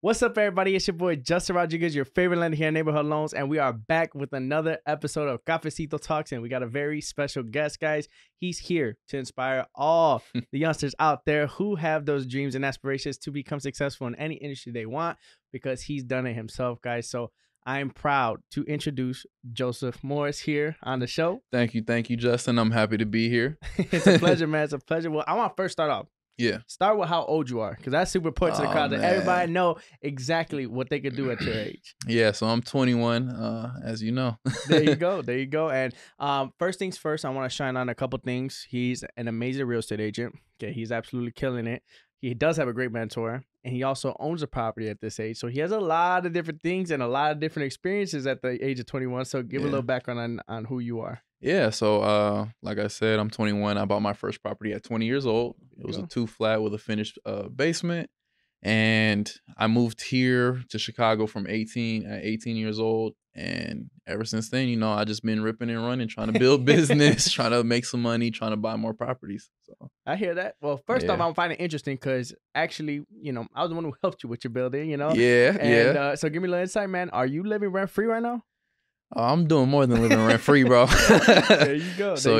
What's up, everybody? It's your boy, Justin Rodriguez, your favorite lender here in Neighborhood Loans, and we are back with another episode of Cafecito Talks, and we got a very special guest, guys. He's here to inspire all the youngsters out there who have those dreams and aspirations to become successful in any industry they want, because he's done it himself, guys. So I'm proud to introduce Joseph Morris here on the show. Thank you, Justin. I'm happy to be here. It's a pleasure, man. It's a pleasure. Well, I want to first start off. Yeah. Start with how old you are, because that's super important to the crowd, that everybody know exactly what they could do at your age. Yeah, so I'm 21, as you know. There you go. There you go. And first things first, I want to shine on a couple things. He's an amazing real estate agent. Okay, he's absolutely killing it. He does have a great mentor, and he also owns a property at this age. So he has a lot of different things and a lot of different experiences at the age of 21. So give a little background on who you are. Yeah, so like I said, I'm 21. I bought my first property at 20 years old. It was a 2-flat with a finished basement. And I moved here to Chicago from 18 years old. And ever since then, you know, I just been ripping and running, trying to build business, trying to make some money, trying to buy more properties. So I hear that. Well, first off, I'm finding it interesting because actually, you know, I was the one who helped you with your building, you know? Yeah. So give me a little insight, man. Are you living rent-free right now? I'm doing more than living rent free, bro. There you go. So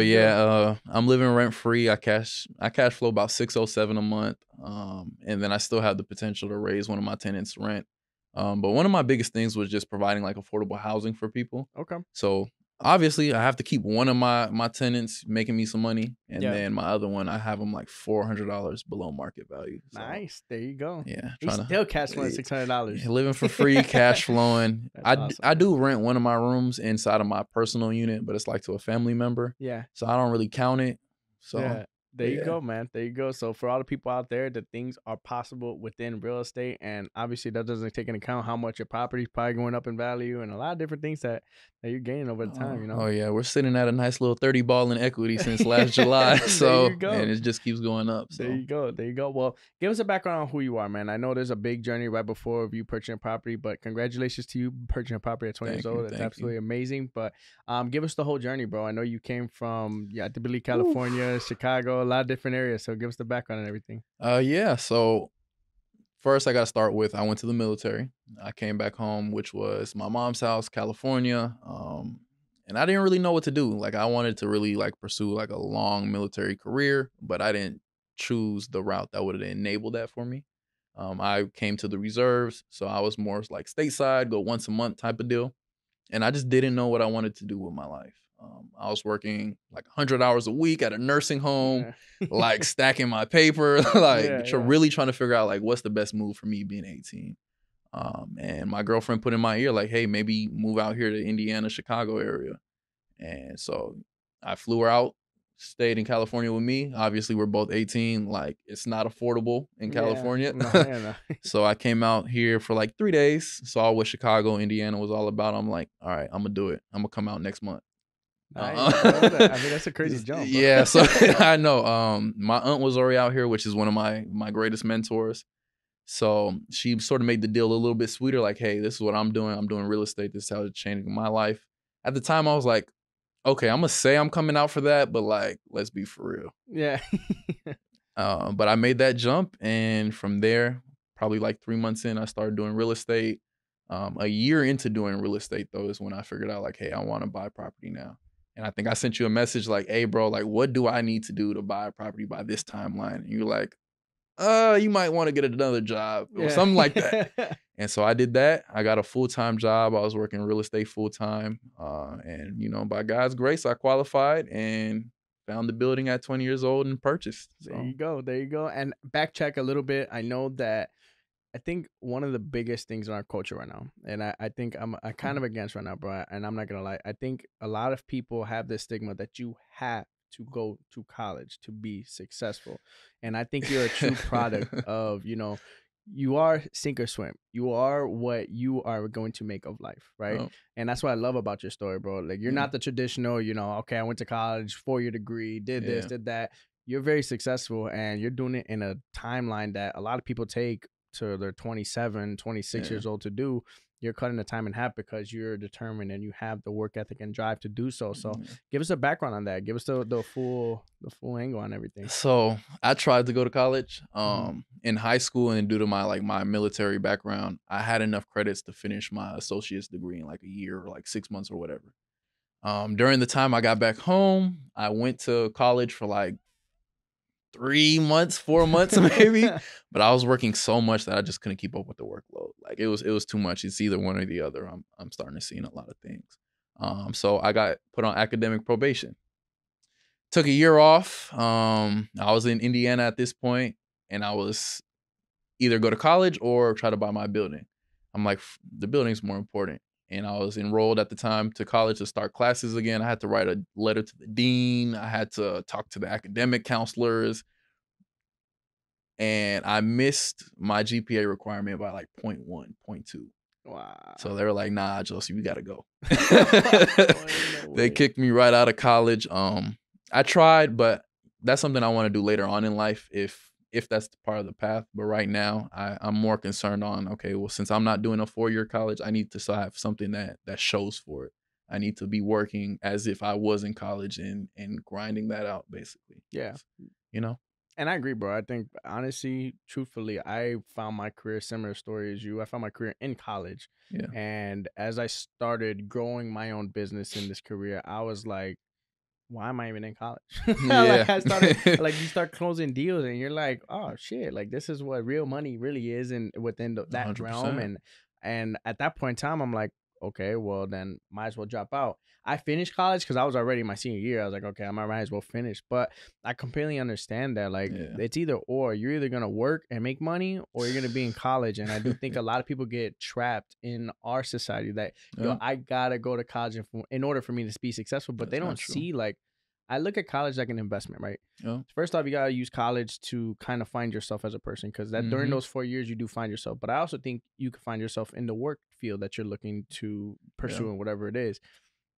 I'm living rent free. I cash flow about $607 a month, and then I still have the potential to raise one of my tenants' rent. But one of my biggest things was just providing like affordable housing for people. Okay. So obviously, I have to keep one of my tenants making me some money, and then my other one, I have them like $400 below market value. So, nice. There you go. Yeah. He's still cash flowing $600. Living for free, cash flowing. Awesome. I do rent one of my rooms inside of my personal unit, but it's like to a family member. Yeah. So I don't really count it. So yeah. There you go, man. There you go. So for all the people out there, that things are possible within real estate, and obviously that doesn't take into account how much your property is probably going up in value and a lot of different things that you're gaining over the time, you know? Oh, yeah. We're sitting at a nice little 30 ball in equity since last July. So, and it just keeps going up. So. There you go. There you go. Well, give us a background on who you are, man. I know there's a big journey right before you purchasing a property, but congratulations to you purchasing a property at 20 years old. That's absolutely amazing. But give us the whole journey, bro. I know you came from, I believe, California, Chicago, a lot of different areas. So give us the background and everything. Yeah. So first, I got to start with, I went to the military. I came back home, which was my mom's house, California. And I didn't really know what to do. Like, I wanted to really like pursue like a long military career, but I didn't choose the route that would have enabled that for me. I came to the reserves, so I was more like stateside, go once a month type of deal. And I just didn't know what I wanted to do with my life. I was working like 100 hours a week at a nursing home, like stacking my paper, like really trying to figure out like what's the best move for me being 18. And my girlfriend put in my ear like, hey, maybe move out here to Indiana, Chicago area. And so I flew her out, stayed in California with me. Obviously, we're both 18. Like, it's not affordable in California. So I came out here for like 3 days, saw what Chicago, Indiana was all about. I'm like, all right, I'm going to do it. I'm going to come out next month. Nice. I mean, that's a crazy jump. Bro. Yeah, so I know. My aunt was already out here, which is one of my greatest mentors. So she sort of made the deal a little bit sweeter. Like, hey, this is what I'm doing. I'm doing real estate. This is how it's changing my life. At the time, I was like, okay, I'm gonna say I'm coming out for that, but like, let's be for real. Yeah. But I made that jump, and from there, probably like 3 months in, I started doing real estate. A year into doing real estate, though, is when I figured out like, hey, I want to buy property now. And I think I sent you a message like, hey, bro, like, what do I need to do to buy a property by this timeline? And you're like, you might want to get another job or something like that. And so I did that. I got a full-time job. I was working real estate full-time. And, you know, by God's grace, I qualified and found the building at 20 years old and purchased. So. There you go. There you go. And backtrack a little bit. I know that I think one of the biggest things in our culture right now, and I think I'm kind of against right now, bro, and I'm not going to lie. I think a lot of people have this stigma that you have to go to college to be successful. And I think you're a true product of, you know, you are sink or swim. You are what you are going to make of life, right? Oh. And that's what I love about your story, bro. Like, you're not the traditional, you know, okay, I went to college, 4-year degree, did this, did that. You're very successful, and you're doing it in a timeline that a lot of people take to their 27, 26 Yeah. years old to do, you're cutting the time in half because you're determined and you have the work ethic and drive to do so. So Yeah. give us a background on that. Give us the full angle on everything. So I tried to go to college. Mhm. In high school, and due to my my military background, I had enough credits to finish my associate's degree in like a year or like 6 months or whatever. During the time I got back home, I went to college for like 3 months, 4 months maybe. But I was working so much that I just couldn't keep up with the workload. Like it was too much. It's either one or the other. I'm starting to see in a lot of things. So I got put on academic probation. Took a year off. I was in Indiana at this point, and I was either go to college or try to buy my building. I'm like, the building's more important. And I was enrolled at the time to college to start classes again. I had to write a letter to the dean. I had to talk to the academic counselors, and I missed my GPA requirement by like point 0.1, point 0.2. Wow. So they were like, "Nah, Josie, we gotta go." No They way. kicked me right out of college. I tried, but that's something I want to do later on in life if that's part of the path. But right now, I'm more concerned on, okay, well, since I'm not doing a 4-year college, I need to still have something that shows for it. I need to be working as if I was in college and grinding that out basically. Yeah. You know? And I agree, bro. I think honestly, truthfully, I found my career similar story as you. I found my career in college. Yeah. And as I started growing my own business in this career, I was like, why am I even in college? Yeah. Like I started like you start closing deals and you're like, oh shit, like this is what real money really is and within that realm. 100%. And at that point in time, I'm like, okay, well then might as well drop out. I finished college because I was already in my senior year. I was like, okay, I might as well finish. But I completely understand that. Like Yeah. it's either or. You're either gonna work and make money or you're gonna be in college. And I do think a lot of people get trapped in our society that yo, Yeah. I gotta go to college in order for me to be successful. But they That's not don't true. see like I look at college like an investment, right? Yeah. First off, you gotta use college to kind of find yourself as a person, because that during Mhm. those 4 years you do find yourself. But I also think you can find yourself in the work field that you're looking to Yeah. pursue and whatever it is.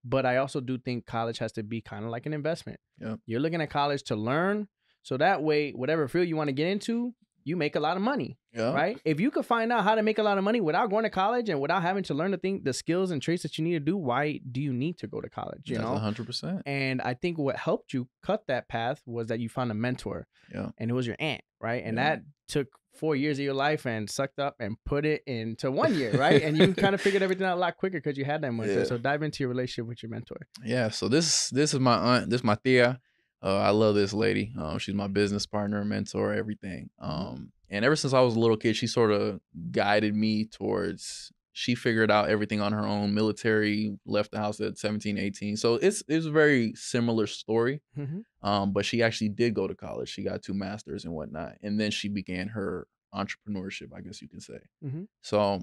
But I also do think college has to be kind of like an investment. Yeah. You're looking at college to learn, so that way, whatever field you want to get into, you make a lot of money, Yeah. right? If you could find out how to make a lot of money without going to college and without having to learn the skills and traits that you need to do, why do you need to go to college? You That's know. 100%. And I think what helped you cut that path was that you found a mentor, Yeah. and it was your aunt, right? And Yeah. that took 4 years of your life and sucked up and put it into 1 year, right? And you kind of figured everything out a lot quicker because you had that mentor. Yeah. So dive into your relationship with your mentor. Yeah. So this is my aunt. This is my tia. I love this lady. She's my business partner, mentor, everything. And ever since I was a little kid, she sort of guided me towards. She figured out everything on her own. Military, left the house at 17, 18. So it's a very similar story. Mm-hmm. But she actually did go to college. She got 2 masters and whatnot, and then she began her entrepreneurship, I guess you can say. Mm-hmm. So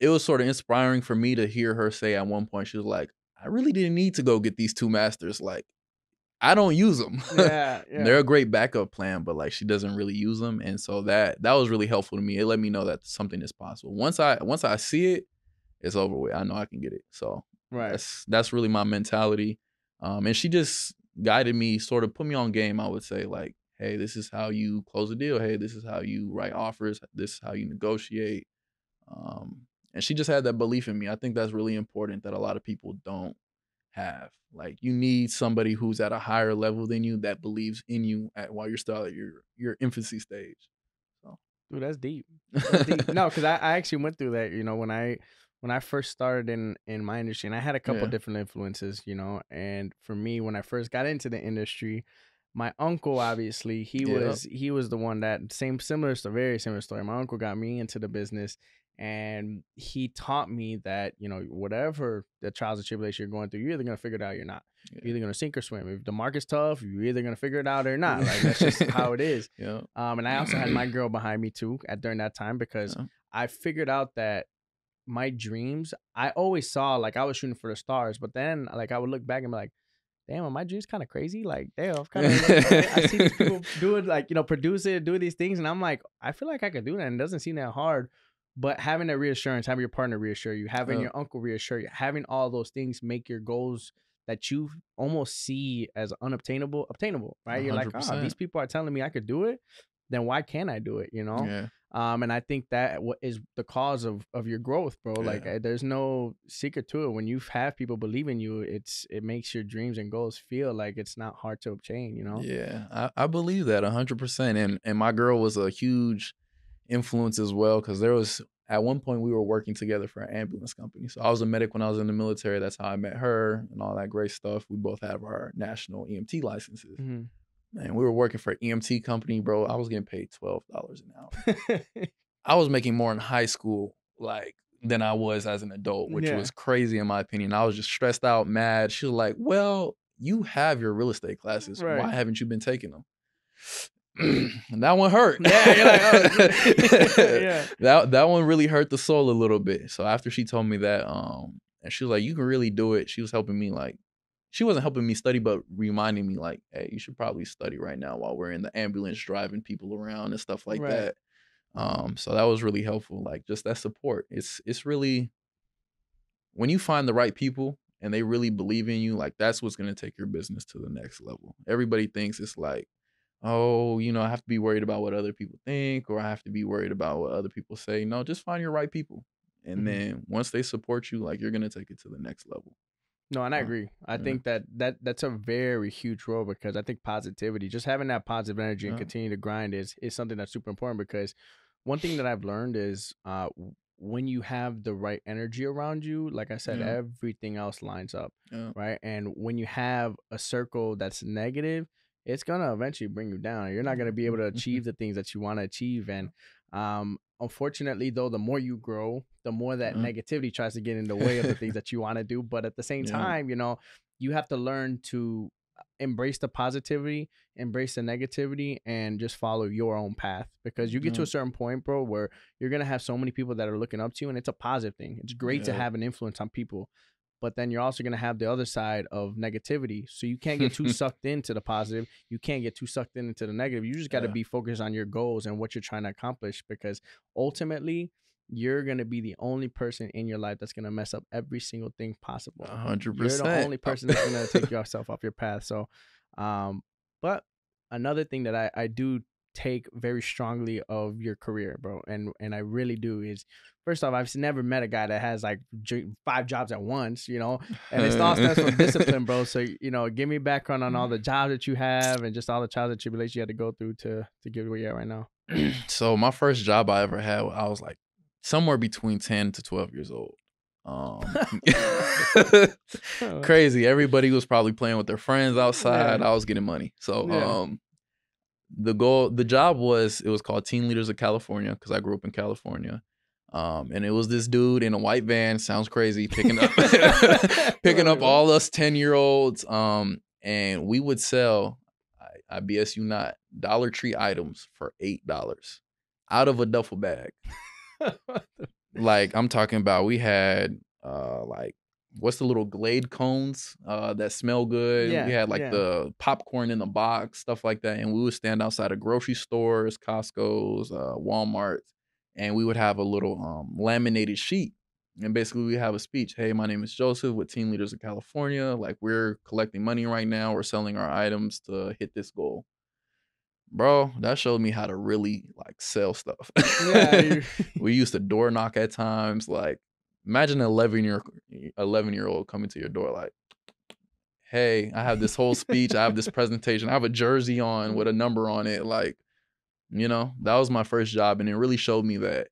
it was sort of inspiring for me to hear her say at one point, she was like, I really didn't need to go get these 2 masters. Like, I don't use them. Yeah, They're yeah. a great backup plan, but like she doesn't really use them. And so that was really helpful to me. It let me know that something is possible. Once I see it, it's over with. I know I can get it. So Right. that's really my mentality. And she just guided me, sort of put me on game, I would say, like, hey, this is how you close a deal. Hey, this is how you write offers. This is how you negotiate. And she just had that belief in me. I think that's really important that a lot of people don't have. Like, you need somebody who's at a higher level than you that believes in you while you're still at your infancy stage. So Dude, that's deep. That's deep. No, because I actually went through that, when I first started in my industry, and I had a couple yeah, different influences, and for me, when I first got into the industry, my uncle, obviously, he yeah, was he was the one that similar story, very similar story. My uncle got me into the business, and he taught me that, whatever the trials and tribulations you're going through, you're either gonna figure it out or you're not. You're yeah, either gonna sink or swim. If the market's tough, you're either gonna figure it out or not. Like that's just how it is. yeah, And I also had my girl behind me too during that time, because yeah, I figured out that my dreams, I always saw like I was shooting for the stars, but then like I would look back and be like, damn, are my dreams kind of crazy? Like, damn, kind of like I see these people do it, like, produce it, do these things, and I'm like, I feel like I could do that, and it doesn't seem that hard. But having that reassurance, having your partner reassure you, having yeah, your uncle reassure you, having all those things make your goals that you almost see as unobtainable obtainable, right? You're like, oh, these 100%. people are telling me I could do it. then why can't I do it? Yeah. And I think that what is the cause of your growth, bro. Like Yeah. there's no secret to it. When you have people believe in you, it makes your dreams and goals feel like it's not hard to obtain. Yeah. I believe that 100%. And my girl was a huge influence as well, because there was at one point we were working together for an ambulance company. So I was a medic when I was in the military. That's how I met her and all that great stuff. We both have our national EMT licenses. Mhm. Man, we were working for an EMT company, bro. I was getting paid $12 an hour. I was making more in high school, like, than I was as an adult, which Yeah. was crazy in my opinion. I was just stressed out, mad. She was like, "Well, you have your real estate classes. Right. Why haven't you been taking them?" And that one hurt. Yeah, you're like, oh, yeah. That one really hurt the soul a little bit. So after she told me that, and she was like, "You can really do it." She was helping me, like, she wasn't helping me study, but reminding me like, "Hey, you should probably study right now while we're in the ambulance driving people around and stuff like Right. that." So that was really helpful. Like, just that support. It's really, when you find the right people and they really believe in you, like, that's what's gonna take your business to the next level. Everybody thinks it's like, oh, I have to be worried about what other people think, or I have to be worried about what other people say. No, just find your right people. And Mhm. then once they support you, like, you're gonna take it to the next level. No, and I Uh, agree. I yeah, think that's a very huge role, because I think positivity, just having that positive energy and yeah, continue to grind is something that's super important. Because one thing that I've learned is when you have the right energy around you, like I said, yeah, everything else lines up, yeah. right? And when you have a circle that's negative, it's gonna eventually bring you down. You're not gonna be able to achieve the things that you want to achieve. And unfortunately, though, the more you grow, the more that Yeah. negativity tries to get in the way of the things that you want to do. But at the same Yeah. time, you have to learn to embrace the positivity, embrace the negativity, and just follow your own path. Because you get to Yeah. a certain point, bro, where you're gonna have so many people that are looking up to you, and it's a positive thing. It's great to Yeah. have an influence on people, but then you're also going to have the other side of negativity. So you can't get too sucked into the positive. You can't get too sucked into the negative. You just got to Yeah. be focused on your goals and what you're trying to accomplish, because ultimately you're going to be the only person in your life that's going to mess up every single thing possible. You're the 100%. only person that's going to take yourself off your path. So, um, but another thing that I do take very strongly of your career, bro, and I really do, is first off, I've never met a guy that has like 5 jobs at once, and it all stems from discipline, bro. So, give me background on all the jobs that you have and just all the trials and tribulations you had to go through to get where you're at right now. So my first job I ever had, I was like somewhere between 10 to 12 years old. Um, Crazy. Everybody was probably playing with their friends outside. Yeah, I was getting money. So yeah. the job it was called Teen Leaders of California, because I grew up in California. And it was this dude in a white van, sounds crazy, picking up picking Literally, up bro. all us 10-year-olds. And we would sell, I BS you not, Dollar Tree items for $8 out of a duffel bag. Like, I'm talking about, we had like, what's the little Glade cones that smell good? We Yeah, had like yeah. the popcorn in the box, stuff like that. And we would stand outside of grocery stores, Costco's, Walmart's, and we would have a little laminated sheet. And basically we have a speech. Hey, my name is Joseph with Teen Leaders of California. Like, we're collecting money right now. We're selling our items to hit this goal. Bro, that showed me how to really, like, sell stuff. Yeah, We used to door knock at times, like, imagine an 11-year-old coming to your door like, "Hey, I have this whole speech, I have this presentation, I have a jersey on with a number on it," like, that was my first job, and it really showed me that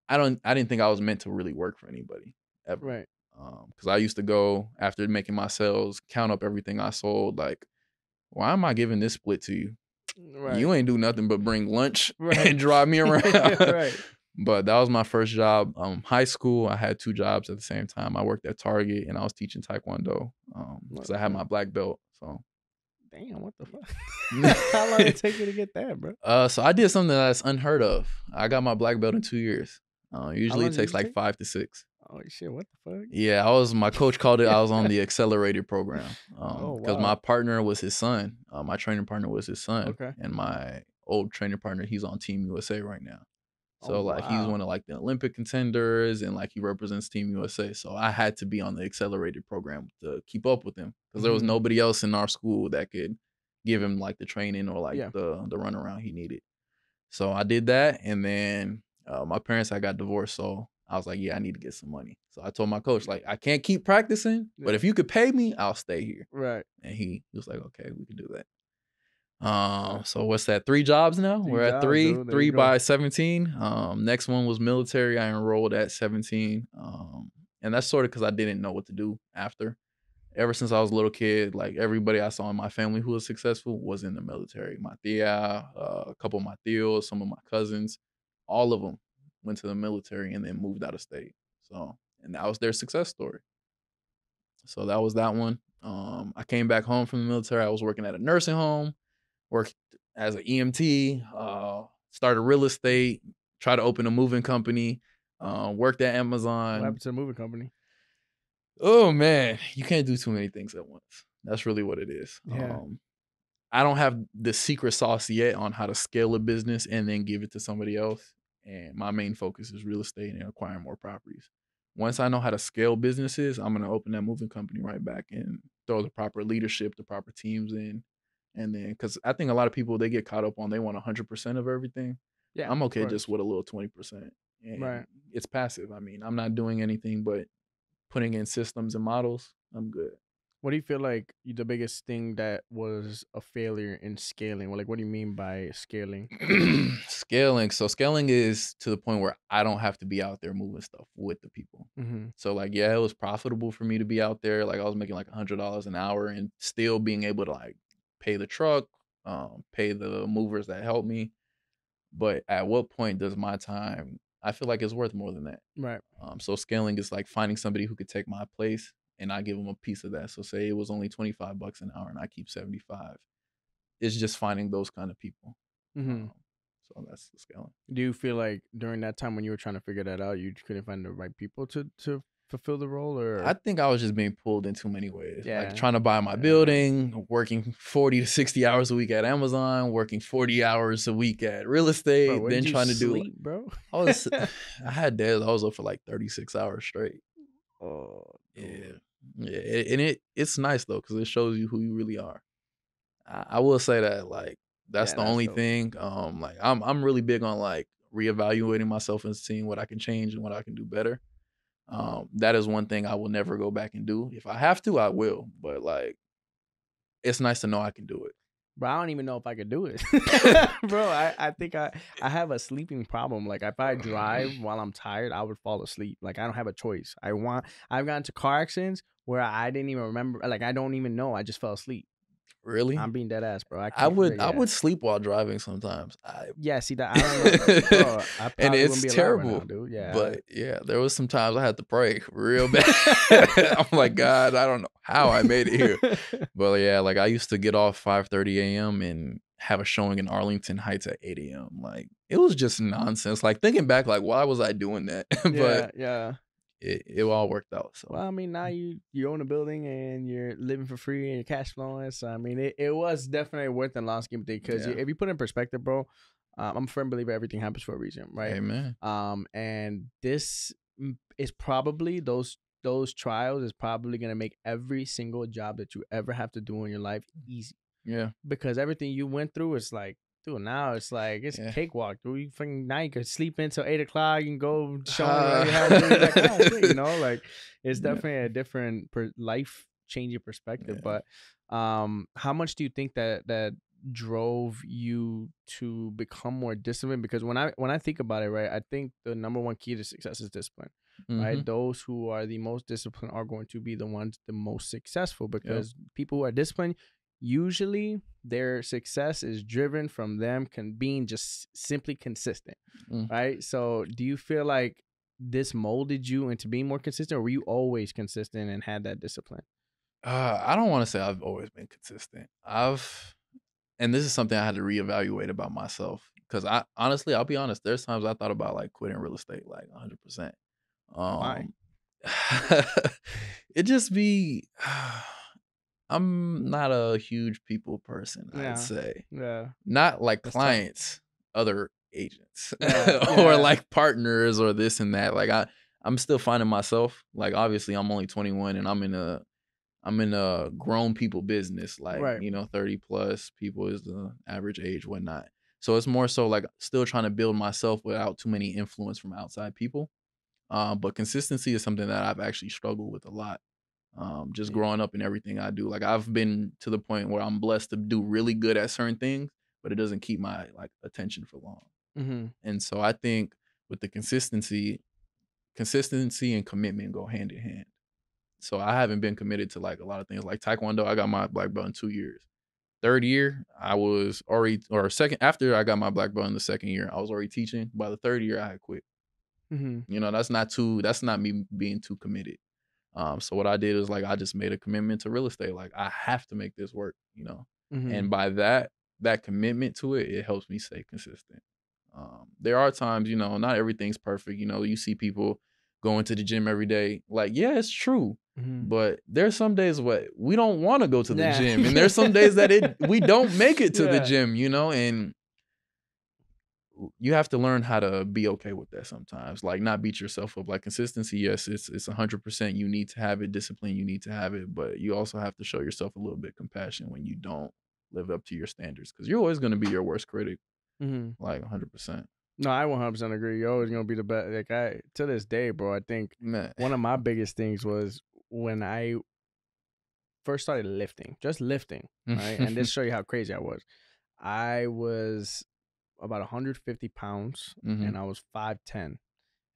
I didn't think I was meant to really work for anybody ever. right, Because I used to go, after making my sales, count up everything I sold, like, "Why am I giving this split to you? right, You ain't do nothing but bring lunch right, and drive me around." right. But that was my first job. High school, I had 2 jobs at the same time. I worked at Target and I was teaching Taekwondo, because I had Okay. my black belt. So, Damn, what the fuck? How long did it take you to get that, bro? so I did something that's unheard of. I got my black belt in 2 years. How Usually long it did takes you like take? 5 to 6. Oh shit, what the Yeah, my coach called it, I was on the accelerated program, Oh because my wow. partner was his son. My training partner was his son, Okay. and my old training partner, he's on Team USA right now. Oh So, like, he's wow. one of, like, the Olympic contenders, and, like, he represents Team USA. So I had to be on the accelerated program to keep up with him, because there was Hmm. nobody else in our school that could give him like the training or like Yeah. the runaround he needed. So I did that, and then my parents had got divorced, so I was like, yeah, I need to get some money. So I told my coach, like, I can't keep practicing, but Yeah. if you could pay me, I'll stay here. Right. And he was like, okay, we can do that. So what's that? 3 jobs now? Three We're at jobs, three, dude. There you 3 go. by 17. Next one was military. I enrolled at 17. And that's sort of because I didn't know what to do after. Ever since I was a little kid, like everybody I saw in my family who was successful was in the military. My tia, a couple of my tios, some of my cousins, all of them went to the military and then moved out of state. So, and that was their success story. So that was that one. I came back home from the military. I was working at a nursing home, worked as an EMT, started real estate, tried to open a moving company, worked at What Amazon. happened to the moving company? Oh man, you can't do too many things at once. That's really what it is. Yeah. I don't have the secret sauce yet on how to scale a business and then give it to somebody else. And my main focus is real estate and acquiring more properties. Once I know how to scale businesses, I'm gonna open that moving company right back and throw the proper leadership, the proper teams in. And then, because I think a lot of people they get caught up on they want 100% of everything. Yeah. I'm Of okay just course. with a little 20%, Right. and it's passive. I mean, I'm not doing anything but putting in systems and models. I'm good. What do you feel like the biggest thing that was a failure in scaling? Well, like, what do you mean by scaling? Scaling. So scaling is to the point where I don't have to be out there moving stuff with the people. Mm-hmm. So like, yeah, it was profitable for me to be out there. Like I was making like $100 an hour and still being able to like pay the truck, pay the movers that help me. But at what point does my time? I feel like it's worth more than that. Right. So scaling is like finding somebody who could take my place and I give them a piece of that. So say it was only $25 an hour and I keep 75. It's just finding those kind of people. Mm-hmm. Um, so that's the scaling. Do you feel like during that time when you were trying to figure that out, you couldn't find the right people to fulfill the role, I or think I was just being pulled in too many ways. Like yeah, trying to buy my yeah, building, working 40 to 60 hours a week at Amazon, working 40 hours a week at real bro? estate, Where then did you trying to do sleep, bro? I was I had days I was up for like 36 hours straight. Oh, Yeah. dude. Yeah. And it's nice though, because it shows you who you really are. I will say that like that's Yeah, the that's only dope. thing. Like I'm really big on like reevaluating myself and seeing what I can change and what I can do better. That is one thing I will never go back and do. If I have to, I will. But like, it's nice to know I can do it. But I don't even know if I could do it, bro. I think I have a sleeping problem. Like if I drive while I'm tired, I would fall asleep. Like I don't have a choice. I've gotten into car accidents where I didn't even remember. Like I don't even know. I just fell asleep. Really, I'm being dead ass, bro. I I can't. would I Yeah, would sleep while driving sometimes. yeah. See that I don't know, bro. I And probably wouldn't it's be alive right now, terrible. dude. Yeah. But yeah, there was some times I had to pray real bad. I'm like, God, I don't know how I made it here. But yeah, like I used to get off 5:30 a.m. and have a showing in Arlington Heights at 8 a.m. Like it was just nonsense. Like thinking back, like why was I doing that? But Yeah, yeah. it all worked out. So Well, I mean, now you own a building and you're living for free and you're cash flowing. So I mean, it was definitely worth the long scheme of things because yeah, if you put it in perspective, bro, I'm a firm believer everything happens for a reason, right? amen. And this is probably those trials is probably gonna make every single job that you ever have to do in your life easy Yeah, because everything you went through is like. Dude, now it's like it's yeah. cakewalk. Dude, you fucking now you could sleep until 8 o'clock. You can go showing whatever you had to do. You're like, oh shit, like it's Yeah, definitely a different life changing perspective. yeah. But how much do you think that drove you to become more disciplined? Because when I think about it, right, I think the number one key to success is discipline. Right, Mhm. those who are the most disciplined are going to be the ones the most successful Yep. because people who are disciplined usually their success is driven from them being just simply consistent, Mm. right? So do you feel like this molded you into being more consistent, or were you always consistent and had that discipline? I don't want to say I've always been consistent. And this is something I had to reevaluate about myself because I honestly, I'll be honest, there's times I thought about like quitting real estate like 100%. Why? Um it just be I'm not a huge people person, I'd Yeah, say. yeah, Not like that's tough. clients, other agents Yeah, or yeah, like partners or this and that. Like I'm still finding myself. Like obviously I'm only 21 and I'm in a grown people business, like, Right. 30 plus people is the average age, whatnot. So it's more so like still trying to build myself without too many influence from outside people. But consistency is something that I've actually struggled with a lot. Just Yeah. growing up in everything I do. Like I've been to the point where I'm blessed to do really good at certain things, but it doesn't keep my like attention for long. Mm-hmm. And so I think with the consistency and commitment go hand in hand. So I haven't been committed to like a lot of things like Taekwondo. I got my black belt in 2 years. Third year, I was already, or second, after I got my black belt in the second year, I was already teaching. By the third year, I had quit. Mm-hmm. That's not me being too committed. So what I did is like I just made a commitment to real estate. Like I have to make this work. Mm-hmm. And by that commitment to it, it helps me stay consistent. There are times, not everything's perfect. You see people going to the gym every day. Like, yeah, it's true. Mm-hmm. But there's some days what we don't want to go to the Yeah. gym. And there's some days that we don't make it to the Yeah. gym, and you have to learn how to be okay with that sometimes. Like not beat yourself up. Like consistency, yes, it's 100%. You need to have it. Discipline, you need to have it. But you also have to show yourself a little bit compassion when you don't live up to your standards, because you're always going to be your worst critic. Mm-hmm. Like 100%. No, I 100% agree. You're always gonna be the best. Like I to this day, bro. I think Man. one of my biggest things was when I first started lifting, just lifting, right? And this show you how crazy I was. I was about 150 pounds, Mm-hmm. and I was 5'10".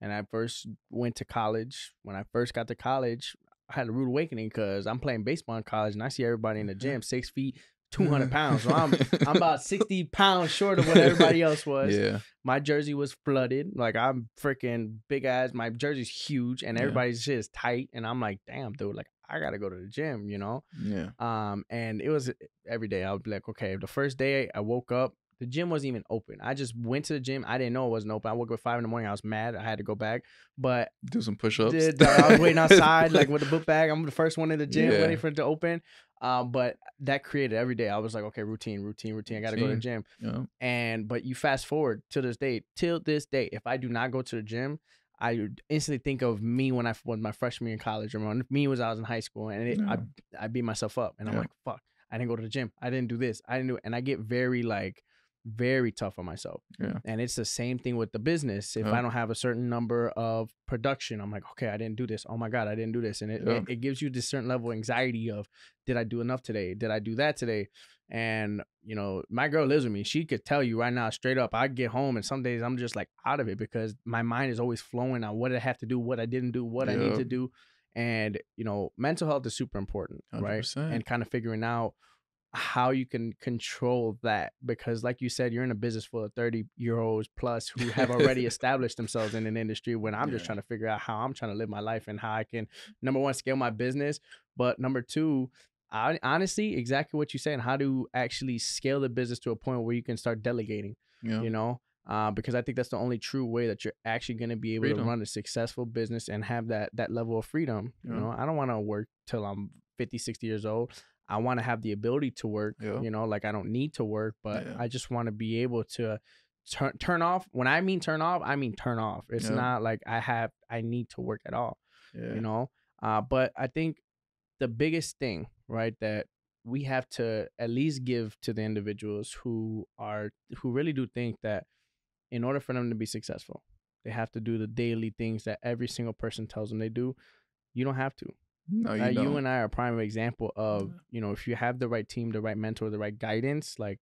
And I first went to college. When I first got to college, I had a rude awakening because I'm playing baseball in college, and I see everybody in the gym 6 feet, 200 pounds. So I'm about 60 pounds short of what everybody else was. Yeah. My jersey was flooded. Like I'm freaking big ass. My jersey's huge, and Yeah. everybody's shit is tight. And I'm like, damn, dude, like I gotta go to the gym. Yeah. And it was every day. I would be like, okay, the first day I woke up, the gym wasn't even open. I just went to the gym. I didn't know it wasn't open. I woke up at 5 a.m. I was mad. I had to go back. But Do some push-ups. I was waiting outside, like with the book bag. I'm the first one in the gym, Yeah. waiting for it to open. But that created every day. I was like, okay, routine. I got to go to the gym. Yeah. But you fast forward to this day, till this day, if I do not go to the gym, I instantly think of me when I was my freshman year in college, or when me was I was in high school, and Yeah. I beat myself up, and I'm Yeah. like, fuck, I didn't go to the gym, I didn't do this, I didn't do it, and I get very tough on myself. Yeah. And it's the same thing with the business. If I don't have a certain number of production, I'm like, okay, I didn't do this. Oh my God, I didn't do this. And it gives you this certain level of anxiety of, did I do enough today? Did I do that today? And, my girl lives with me. She could tell you right now, straight up, I get home and some days I'm just like out of it because my mind is always flowing on what I have to do, what I didn't do, what I need to do. And, mental health is super important, 100%. Right? And kind of figuring out how you can control that, because like you said, you're in a business full of 30-year-olds plus who have already established themselves in an industry, when I'm just trying to figure out how I'm trying to live my life and how I can, number one, scale my business, but number two, honestly, exactly what you said, and how to actually scale the business to a point where you can start delegating. Because I think that's the only true way that you're actually going to be able to run a successful business and have that level of freedom. I don't want to work till I'm 50, 60 years old. I want to have the ability to work, like I don't need to work, but I just want to be able to turn off. When I mean turn off, I mean turn off. It's not like I need to work at all, but I think the biggest thing, right, that we have to at least give to the individuals who really do think that in order for them to be successful, they have to do the daily things that every single person tells them they do. You don't have to. No, you don't. You and I are a prime example of, if you have the right team, the right mentor, the right guidance, like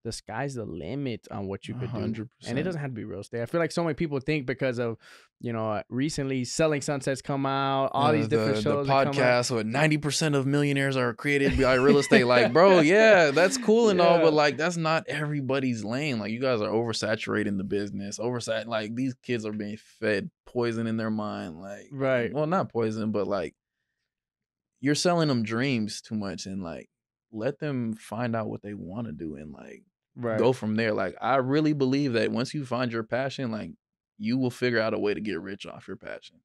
the sky's the limit on what you could do. 100%. And it doesn't have to be real estate. I feel like so many people think because of, recently Selling Sunsets come out, all these different shows. The podcast with 90% of millionaires are created by real estate. Like, bro, yeah, that's cool and all, but like that's not everybody's lane. Like you guys are oversaturating the business. Like these kids are being fed poison in their mind. Like, right. Well, not poison, but like you're selling them dreams too much, and like let them find out what they want to do and like go from there. Like I really believe that once you find your passion, like you will figure out a way to get rich off your passion.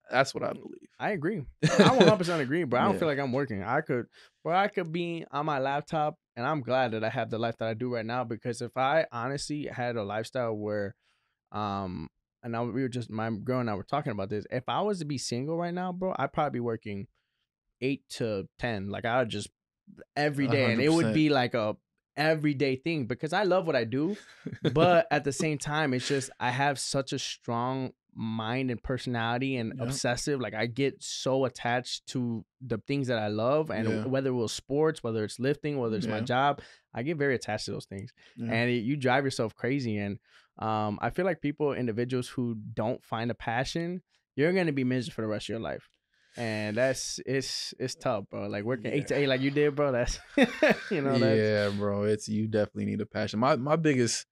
That's what I believe. I agree. I 100% agree, bro. I don't feel like I'm working. I could be on my laptop, and I'm glad that I have the life that I do right now, because if I honestly had a lifestyle where, and my girl and I were talking about this, if I was to be single right now, bro, I'd probably be working 8 to 10. Like I would just every a day, and hundred it would percent. be like a everyday thing because I love what I do, but at the same time, it's just I have such a strong mind and personality and Yeah, obsessive. Like I get so attached to the things that I love, and yeah, whether it was sports, whether it's lifting, whether it's my yeah, job, I get very attached to those things, yeah. and you drive yourself crazy. And I feel like individuals who don't find a passion, you're gonna be miserable for the rest of your life. And it's tough, bro. Like working eight Yeah. to eight like you did, bro. That's that's Yeah, bro. It's you definitely need a passion. My biggest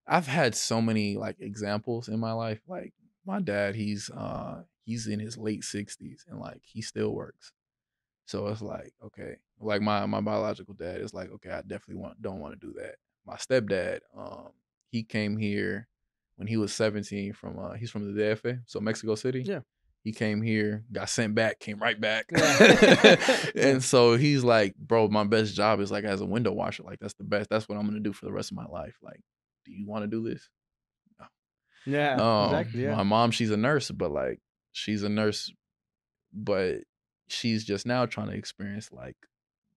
I've had so many like examples in my life. Like my dad, he's in his late 60s and like he still works. So it's like, okay. Like my biological dad is like, okay, I definitely don't want to do that. My stepdad, he came here when he was 17 from he's from the DFA, so Mexico City. yeah, He came here, got sent back, came right back. yeah, And so he's like, bro, my best job is like as a window washer. Like that's the best. That's what I'm gonna do for the rest of my life. Like, do you want to do this? yeah, exactly, yeah, My mom, she's a nurse, but like she's a nurse, but she's just now trying to experience like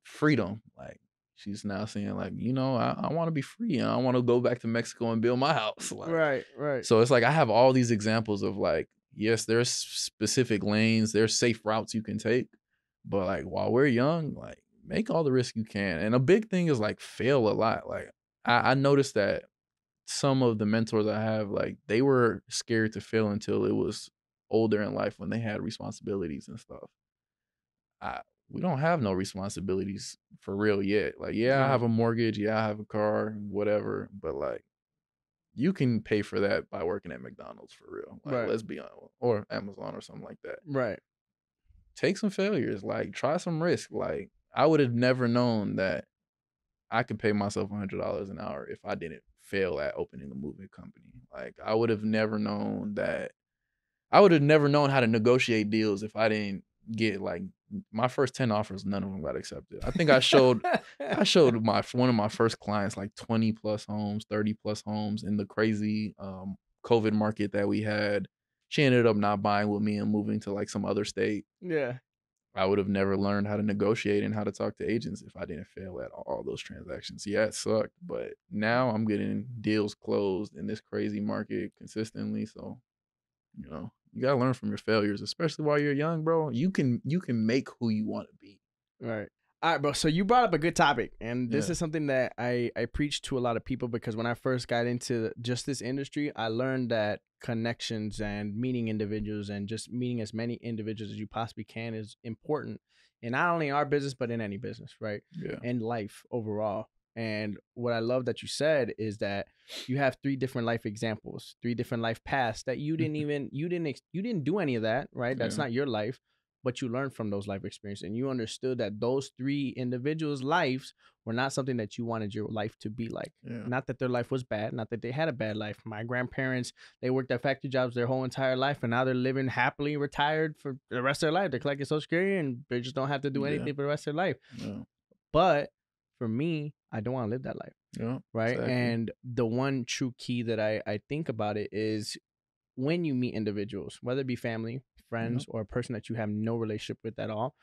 freedom. Like she's now saying, like, I want to be free and I want to go back to Mexico and build my house. Like, right, right, so it's like I have all these examples of like, yes, there's specific lanes, there's safe routes you can take, but like while we're young, like make all the risk you can. And a big thing is like fail a lot. Like I noticed that some of the mentors I have, like they were scared to fail until it was older in life when they had responsibilities and stuff. I We don't have no responsibilities for real yet. Like, yeah, I right, have a mortgage, yeah, I have a car, whatever, but like you can pay for that by working at McDonald's for real. Like, right, let's be honest, or Amazon or something like that. right, Take some failures, like try some risk. Like, I would have never known that I could pay myself $100 an hour if I didn't fail at opening a moving company. Like, I would have never known how to negotiate deals if I didn't get like my first 10 offers, none of them got accepted. I think I showed my one of my first clients like 20 plus homes, 30 plus homes in the crazy COVID market that we had. She ended up not buying with me and moving to like some other state. yeah, I would have never learned how to negotiate and how to talk to agents if I didn't fail at all those transactions. Yeah, it sucked, but now I'm getting deals closed in this crazy market consistently. So you gotta learn from your failures, especially while you're young, bro. You can make who you want to be. right. All right, bro. So you brought up a good topic, and this Yeah, is something that I preach to a lot of people because when I first got into just this industry, I learned that connections and meeting individuals and just meeting as many individuals as you possibly can is important in not only our business but in any business, right? yeah, And life overall. And what I love that you said is that you have three different life examples, three different life paths that you didn't do any of that, right? That's yeah, not your life, but you learned from those life experiences and you understood that those three individuals' lives were not something that you wanted your life to be like. yeah, Not that their life was bad, not that they had a bad life. My grandparents, they worked at factory jobs their whole entire life and now they're living happily retired for the rest of their life. They're collecting Social Security and they just don't have to do yeah, anything for the rest of their life. yeah, But for me, I don't want to live that life, yeah. right? Exactly. And the one true key that I think about it is when you meet individuals, whether it be family, Yeah, friends, or a person that you have no relationship with at all,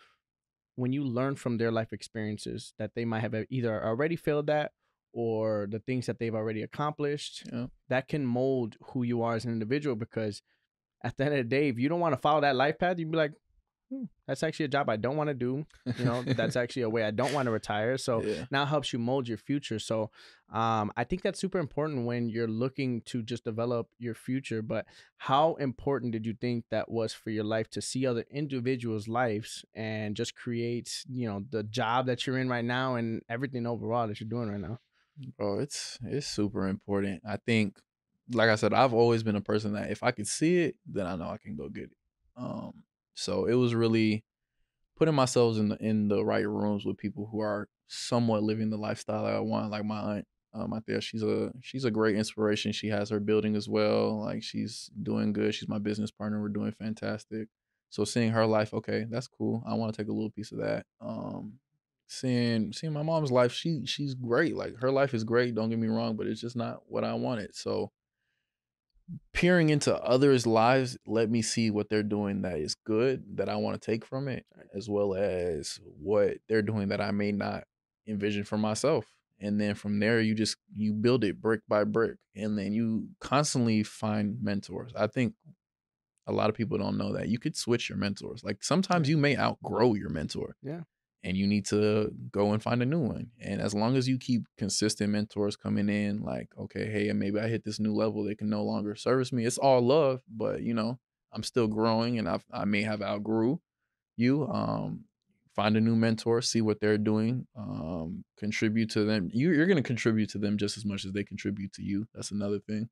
when you learn from their life experiences that they might have either already failed at or the things that they've already accomplished, yeah, that can mold who you are as an individual. Because at the end of the day, if you don't want to follow that life path, you'd be like, that's actually a job I don't want to do. That's actually a way I don't want to retire. So yeah. now it helps you mold your future. So I think that's super important when you're looking to just develop your future. But how important did you think that was for your life to see other individuals' lives and just create, the job that you're in right now and everything overall that you're doing right now? Bro, it's super important. I think, like I said, I've always been a person that if I could see it, then I know I can go get it. So it was really putting myself in the right rooms with people who are somewhat living the lifestyle that I want. Like my aunt, out there, she's a great inspiration. She has her building as well. Like she's doing good. She's my business partner. We're doing fantastic. So seeing her life, okay, that's cool. I want to take a little piece of that. Seeing my mom's life, she's great. Like her life is great. Don't get me wrong, but it's just not what I wanted. So peering into others' lives let me see what they're doing that is good that I want to take from it, as well as what they're doing that I may not envision for myself. And then from there, you build it brick by brick, and then you constantly find mentors. I think a lot of people don't know that you could switch your mentors. Like sometimes Yeah. you may outgrow your mentor Yeah. and you need to go and find a new one. And as long as you keep consistent mentors coming in, like, okay, hey, maybe I hit this new level, they can no longer service me. It's all love, but I'm still growing and I may have outgrew you. Find a new mentor, see what they're doing, contribute to them. You're going to contribute to them just as much as they contribute to you. That's another thing.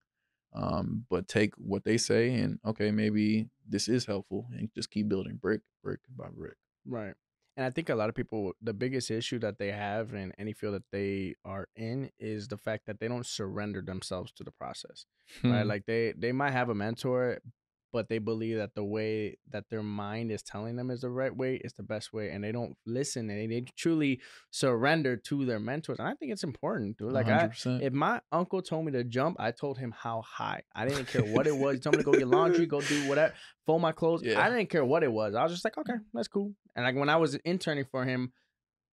But take what they say and okay, maybe this is helpful and just keep building brick by brick. Right. And I think a lot of people, the biggest issue that they have in any field that they are in is the fact that they don't surrender themselves to the process, right? Hmm, Like they might have a mentor, but they believe that the way that their mind is telling them is the right way, is the best way, and they don't listen and they truly surrender to their mentors. And I think it's important, dude. Like I, 100%. if my uncle told me to jump, I told him how high. I didn't care what it was. He told me to go get laundry, go do whatever, fold my clothes. Yeah. I didn't care what it was. I was just like, okay, that's cool. And like when I was interning for him,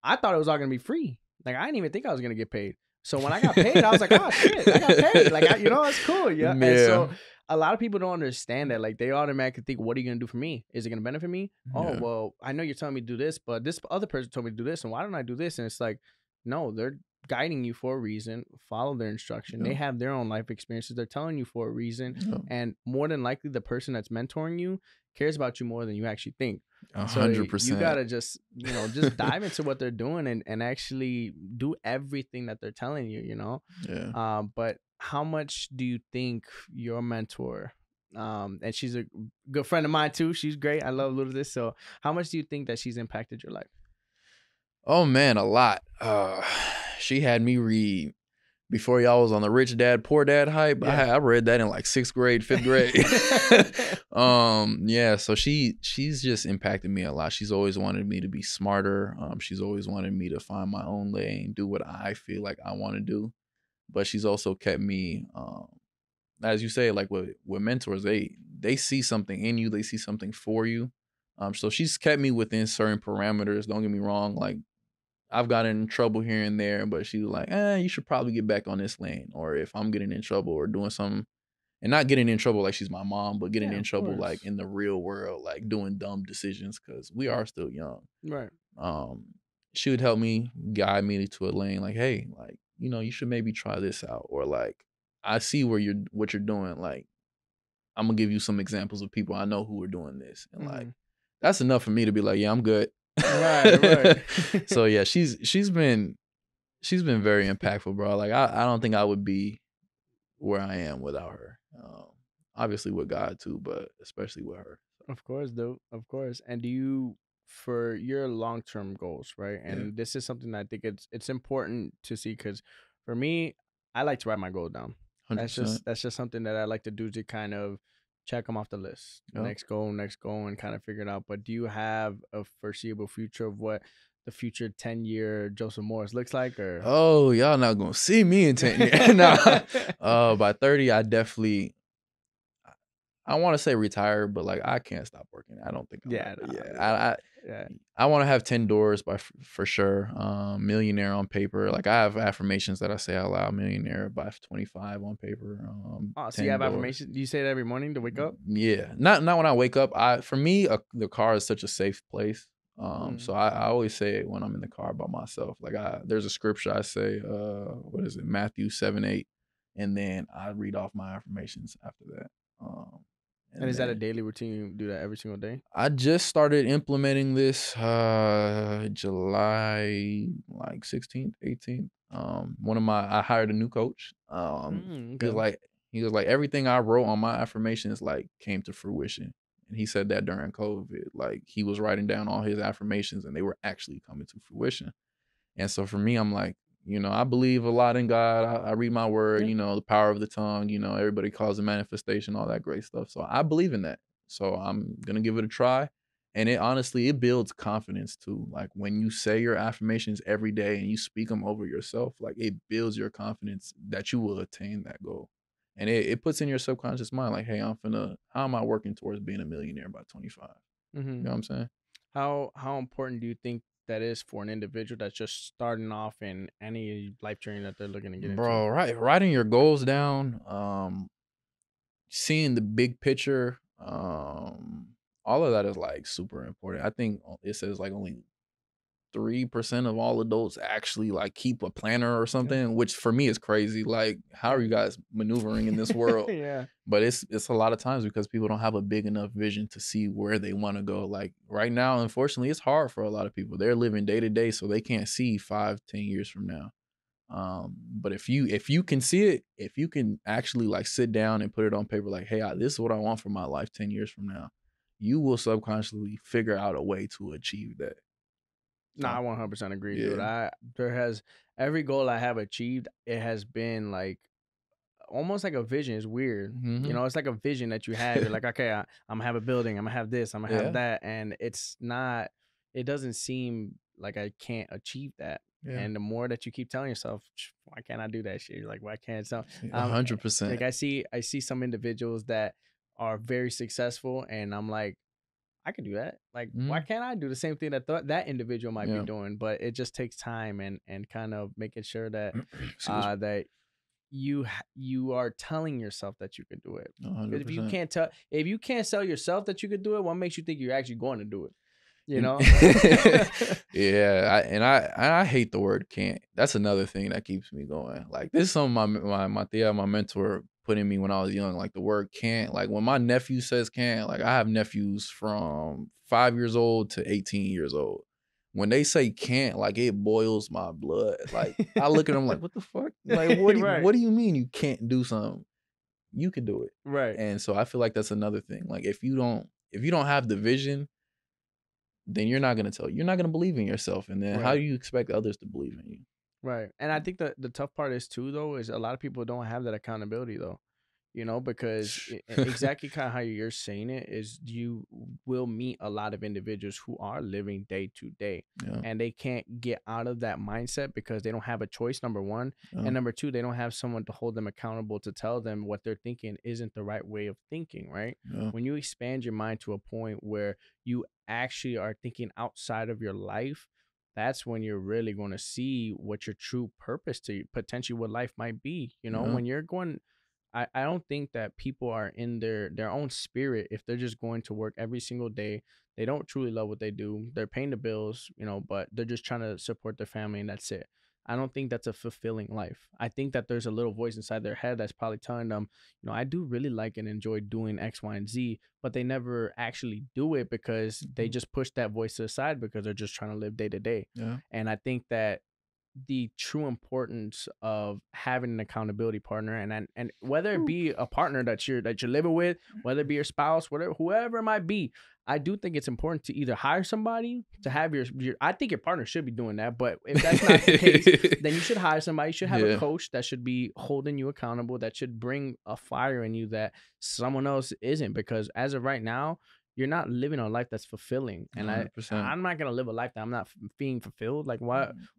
I thought it was all gonna be free. Like I didn't even think I was gonna get paid. So when I got paid, I was like, oh shit, I got paid. Like it's cool, yeah. And Yeah. so a lot of people don't understand that. Like they automatically think, what are you gonna do for me? Is it gonna benefit me? Oh Yeah. well, I know you're telling me to do this, but this other person told me to do this, and why don't I do this? And it's like, no, they're guiding you for a reason. Follow their instruction. They Yeah. have their own life experiences. They're telling you for a reason, Yeah. and more than likely, the person that's mentoring you cares about you more than you actually think. A So hundred you percent. gotta just just dive into what they're doing and actually do everything that they're telling you. Yeah. But how much do you think your mentor, and she's a good friend of mine too. She's great. I love little this. So how much do you think that she's impacted your life? Oh man, a lot. She had me read before y'all was on the rich dad, poor dad hype. Yeah. I read that in like sixth grade, fifth grade. Yeah, so she's just impacted me a lot. She's always wanted me to be smarter. She's always wanted me to find my own lane, do what I feel like I want to do. But she's also kept me, as you say, like with mentors, they see something in you, they see something for you. So she's kept me within certain parameters. Don't get me wrong, like I've gotten in trouble here and there, but she was like, you should probably get back on this lane. Or if I'm getting in trouble or doing something, and not getting in trouble like she's my mom, but getting Yeah, in of trouble like course. in the real world, like doing dumb decisions because we are still young. Right. Um, she would help me guide me to a lane, like, hey, like, you should maybe try this out. Or like, I see what you're doing. Like, I'm gonna give you some examples of people I know who are doing this. And like Hmm. that's enough for me to be like, yeah, I'm good. Right. Right. So yeah, she's been very impactful, bro. Like I don't think I would be where I am without her. Obviously with God too, but especially with her. So, Of course, though. Of course. And do you, for your long term goals, right? yeah, And this is something that I think it's important to see because for me, I like to write my goal down. 100%. That's just something that I like to do to kind of check them off the list. Yep. Next goal, and kind of figure it out. But do you have a foreseeable future of what the future 10-year Joseph Morris looks like, or? Oh, y'all not gonna see me in 10 years. Nah. By 30, I definitely I want to say retire, but like I can't stop working. I don't think I'll Yeah, ever. nah, Yeah, yeah, I want to have 10 doors for sure. Millionaire on paper. Like I have affirmations that I say out loud. Millionaire by 25 on paper. oh, so you 10 have doors. affirmation? Do you say that every morning to wake up? Yeah, not when I wake up. For me, the car is such a safe place. Mm. So I always say it when I'm in the car by myself. Like there's a scripture I say. What is it? Matthew 7:8, and then I read off my affirmations after that. And And is that a then daily routine? You do that every single day? I just started implementing this July like 16th, 18th. I hired a new coach. He was Okay. like everything I wrote on my affirmations like came to fruition. And he said that during COVID, like he was writing down all his affirmations and they were actually coming to fruition. And so for me, I'm like, I believe a lot in God. I read my word, Yeah. the power of the tongue, everybody calls it manifestation, all that great stuff. So I believe in that. So I'm going to give it a try. And it builds confidence too. Like when you say your affirmations every day and you speak them over yourself, like it builds your confidence that you will attain that goal. And it puts in your subconscious mind, like, hey, how am I working towards being a millionaire by 25? You Hmm. know what I'm saying? How important do you think that is for an individual that's just starting off in any life journey that they're looking to get into? Bro, writing your goals down, seeing the big picture, all of that is like super important. I think it says like only 3% of all adults actually like keep a planner or Yeah. something, which for me is crazy. Like, how are Yeah. you guys maneuvering in this world? Yeah. But it's a lot of times because people don't have a big enough vision to see where they want to go. Like right now, unfortunately, it's hard for a lot of people. They're living day to day, so they can't see 5, 10 years from now. But if you can see it, if you can actually like sit down and put it on paper, like, hey, this is what I want for my life 10 years from now, you will subconsciously figure out a way to achieve that. No, I So 100% agree, dude. yeah. There has every goal I have achieved, it has been like almost like a vision. Is weird. You Hmm. know, it's like a vision that you have. You're like, okay, I'm gonna have a building. I'm gonna have this. I'm gonna have Yeah. that, and it's not. It doesn't seem like I can't achieve that. Yeah. And the more that you keep telling yourself, why can't I do that shit? You're like, why can't so? A Um, hundred like percent. I see some individuals that are very successful, and I'm like, I can do that. Like, why Mhm. can't I do the same thing that that individual might be Yeah. doing? But it just takes time and kind of making sure that Excuse me. that you are telling yourself that you can do it. A hundred Because percent. if you can't sell yourself that you could do it, what makes you think you're actually going to do it? You And know? yeah, I hate the word can't. That's another thing that keeps me going. Like this is something my tia, my mentor, put in me when I was young. Like the word can't. Like when my nephew says can't, like I have nephews from 5 years old to 18 years old. When they say can't, like it boils my blood. Like I look at them like, what the fuck? Like Right. what do you mean you can't do something? You can do it. Right. And so I feel like that's another thing. Like if you don't have the vision, then you're not gonna believe in yourself. And then how Right. do you expect others to believe in you? Right. And I think the tough part is too though is a lot of people don't have that accountability though. You know, because exactly kind of how you're saying it is you will meet a lot of individuals who are living day to day Yeah, and they can't get out of that mindset because they don't have a choice, number one. yeah, And number two, they don't have someone to hold them accountable to tell them what they're thinking isn't the right way of thinking, right? yeah, When you expand your mind to a point where you actually are thinking outside of your life, that's when you're really going to see what your true purpose to potentially what life might be. You know, yeah, when you're going I don't think that people are in their own spirit if they're just going to work every single day. They don't truly love what they do. They're paying the bills, you know, but they're just trying to support their family and that's it. I don't think that's a fulfilling life. I think that there's a little voice inside their head that's probably telling them, you know, I do really like and enjoy doing X, Y, and Z, but they never actually do it because they mhm, just push that voice to the side because they're just trying to live day to day. yeah, And I think that the true importance of having an accountability partner and whether it Whew. be a partner that you're living with, whether it be your spouse, whatever, whoever it might be. I do think it's important to either hire somebody to have your I think your partner should be doing that, but if that's not the case, then you should hire somebody. You should have a Yeah, coach that should be holding you accountable, that should bring a fire in you that someone else isn't, because as of right now you're not living a life that's fulfilling. And 100%. I'm not gonna live a life that I'm not being fulfilled. Like,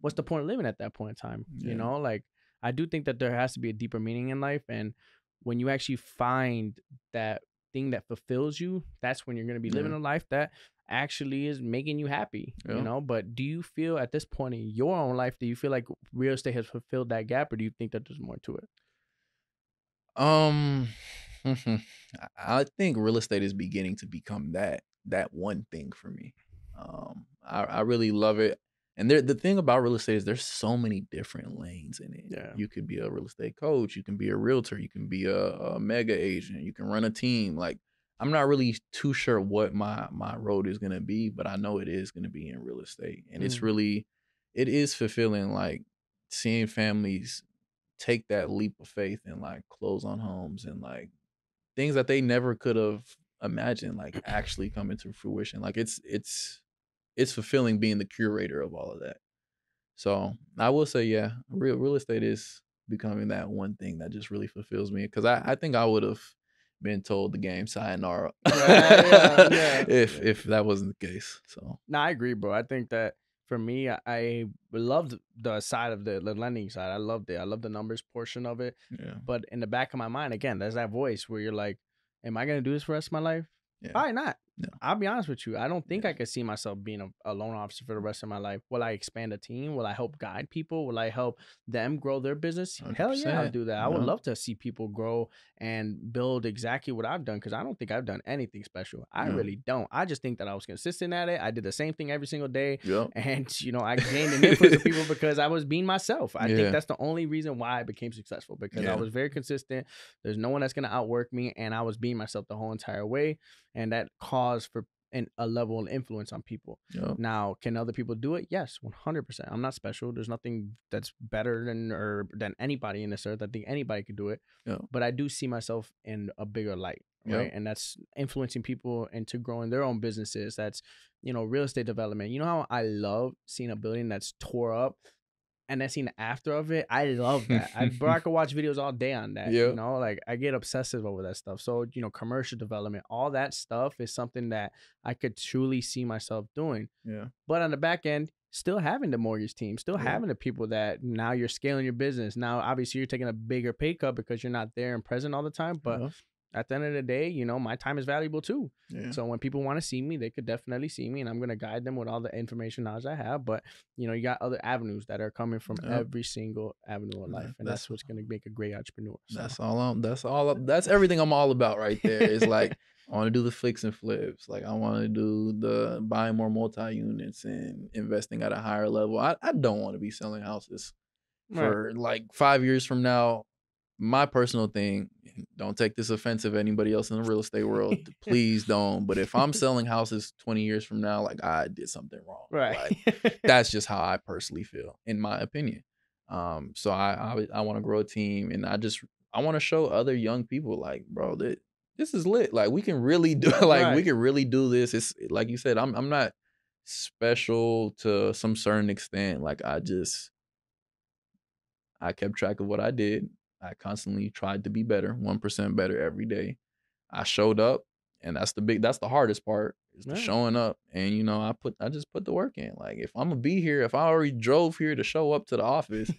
what's the point of living at that point in time? You Yeah, know, like I do think that there has to be a deeper meaning in life. And when you actually find that thing that fulfills you, that's when you're going to be living yeah, a life that actually is making you happy, you yeah. know. But do you feel at this point in your own life, do you feel like real estate has fulfilled that gap, or do you think that there's more to it? Um, I think real estate is beginning to become that one thing for me. I really love it. And the thing about real estate is there's so many different lanes in it. Yeah. You could be a real estate coach, you can be a realtor, you can be a mega agent, you can run a team. Like I'm not really too sure what my road is gonna be, but I know it is gonna be in real estate. And Mm. it is fulfilling, like seeing families take that leap of faith and like close on homes and like things that they never could have imagined like actually come into fruition. Like it's fulfilling being the curator of all of that. So I will say, yeah, real estate is becoming that one thing that just really fulfills me. Cause I think I would have been told the game sayonara Right. Yeah. Yeah. if that wasn't the case. So No, I agree, bro. I think that for me, I loved the side of the lending side. I loved it. I love the numbers portion of it. Yeah. But in the back of my mind, again, there's that voice where you're like, am I gonna do this for the rest of my life? Yeah. Probably not. No. I'll be honest with you. I don't think Yeah. I could see myself being a loan officer for the rest of my life. Will I expand a team? Will I help guide people? Will I help them grow their business? Hell yeah, I'll 100%. do that. I would Yeah. love to see people grow and build exactly what I've done because I don't think I've done anything special. I Yeah. really don't. I just think that I was consistent at it. I did the same thing every single day. Yep. And, I gained an influence of people because I was being myself. I think Yeah. that's the only reason why I became successful because I Yeah. was very consistent. There's no one that's going to outwork me. And I was being myself the whole entire way. And that caused for a level of influence on people. Yep. Now, can other people do it? Yes, 100%. I'm not special. There's nothing that's better than anybody in this earth. I think anybody could do it. Yep. But I do see myself in a bigger light, right? Yep. And that's influencing people into growing their own businesses. That's, real estate development. You know how I love seeing a building that's tore up and then seeing the after of it. I love that. I could watch videos all day on that. Yeah. Like I get obsessive over that stuff. So, commercial development, all that stuff is something that I could truly see myself doing. Yeah. But on the back end, still having the mortgage team, still Yeah. having the people that now you're scaling your business. Now, obviously, you're taking a bigger pay cut because you're not there and present all the time. But Yeah. at the end of the day, my time is valuable too. Yeah. So when people want to see me, they could definitely see me, and I'm going to guide them with all the information knowledge I have. But you got other avenues that are coming from Yep. every single avenue of life, and That's that's what's going to make a great entrepreneur. So. that's everything I'm all about right there. It's like I want to do the fix and flips. Like I want to do the buying more multi-units and investing at a higher level. I don't want to be selling houses for like 5 years from now. My personal thing, don't take this offensive, anybody else in the real estate world, please don't. But if I'm selling houses 20 years from now, like I did something wrong. Right. Like that's just how I personally feel, in my opinion. So I want to grow a team, and I want to show other young people, like, bro, this is lit. Like we can really do we can really do this. It's like you said, I'm not special to some certain extent. Like I kept track of what I did. I constantly tried to be better, 1% better every day. I showed up, and that's the hardest part is the showing up. And I just put the work in. Like if I'm gonna be here, if I already drove here to show up to the office,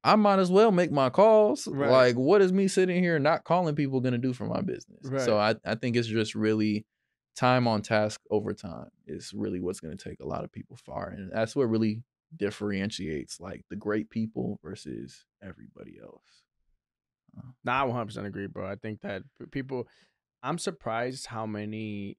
I might as well make my calls. Right. Like what is me sitting here not calling people gonna do for my business? Right. So I think it's just really time on task over time is really what's gonna take a lot of people far. And that's what really differentiates like the great people versus everybody else. Nah, I 100% agree, bro. I think that people, I'm surprised how many,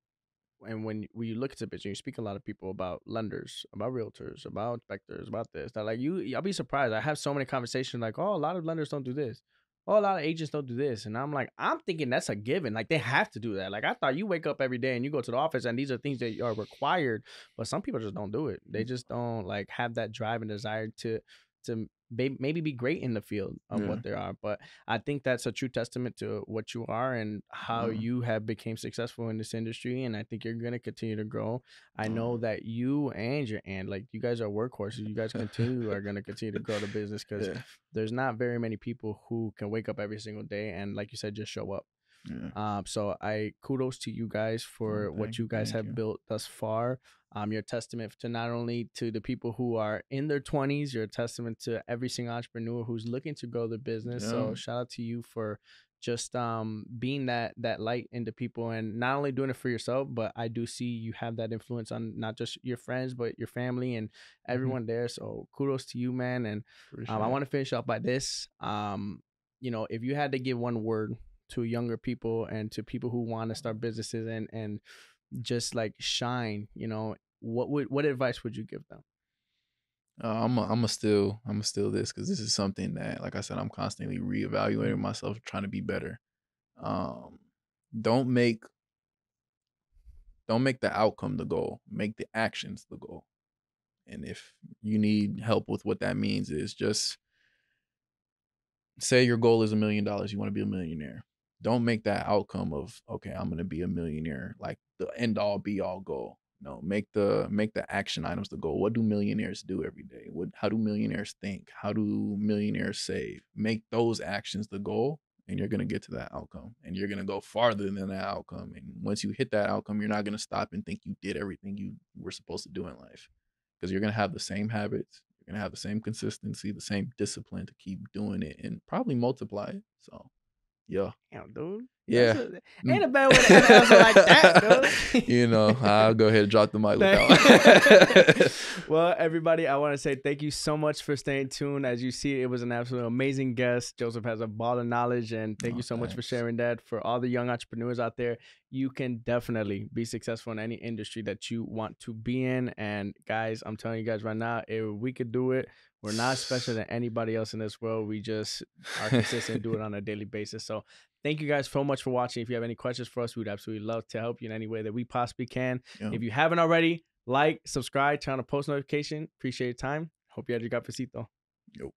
and when you look at the business, you speak to a lot of people about lenders, about realtors, about inspectors, about this. That like I'll be surprised. I have so many conversations like, oh, a lot of lenders don't do this. Oh, a lot of agents don't do this. And I'm like, I'm thinking that's a given. Like they have to do that. Like I thought you wake up every day and you go to the office and these are things that are required, but some people just don't do it. They just don't like have that drive and desire to maybe be great in the field of what they are. But I think that's a true testament to what you are and how you have become successful in this industry. And I think you're going to continue to grow. I know that you and your aunt, like you guys are workhorses. You guys are going to continue to grow the business because there's not very many people who can wake up every single day and, like you said, just show up. So I kudos to you guys for what you guys have built thus far. You're a testament to not only to the people who are in their 20s, you're a testament to every single entrepreneur who's looking to grow their business. So shout out to you for just being that light into people and not only doing it for yourself, but I do see you have that influence on not just your friends, but your family and everyone there. So kudos to you, man. And I want to finish up by this. If you had to give one word to younger people and to people who want to start businesses and just like shine, what advice would you give them? I'm still this because this is something that, like I said, I'm constantly reevaluating myself, trying to be better. Don't make the outcome the goal. Make the actions the goal. And if you need help with what that means, is just say your goal is $1 million. You want to be a millionaire. Don't make that outcome of, okay, I'm going to be a millionaire, like the end all be all goal. No, make the action items the goal. What do millionaires do every day? How do millionaires think? How do millionaires save? Make those actions the goal, and you're going to get to that outcome, and you're going to go farther than that outcome. And once you hit that outcome, you're not going to stop and think you did everything you were supposed to do in life. because you're gonna have the same habits, you're gonna have the same consistency, the same discipline to keep doing it and probably multiply it. So yeah. Damn, dude. Yeah. Ain't a bad way to end an episode like that, dude. You know, I'll go ahead and drop the mic with that one. Well, everybody, I want to say thank you so much for staying tuned. As you see, it was an absolutely amazing guest. Joseph has a ball of knowledge, and thank you so much for sharing that. For all the young entrepreneurs out there, you can definitely be successful in any industry that you want to be in. And guys, I'm telling you guys right now, if we could do it, we're not special than anybody else in this world. We just are consistent and do it on a daily basis. So thank you guys so much for watching. If you have any questions for us, we would absolutely love to help you in any way that we possibly can. Yeah. If you haven't already, like, subscribe, turn on post notification. Appreciate your time. Hope you had your cafecito. Yo.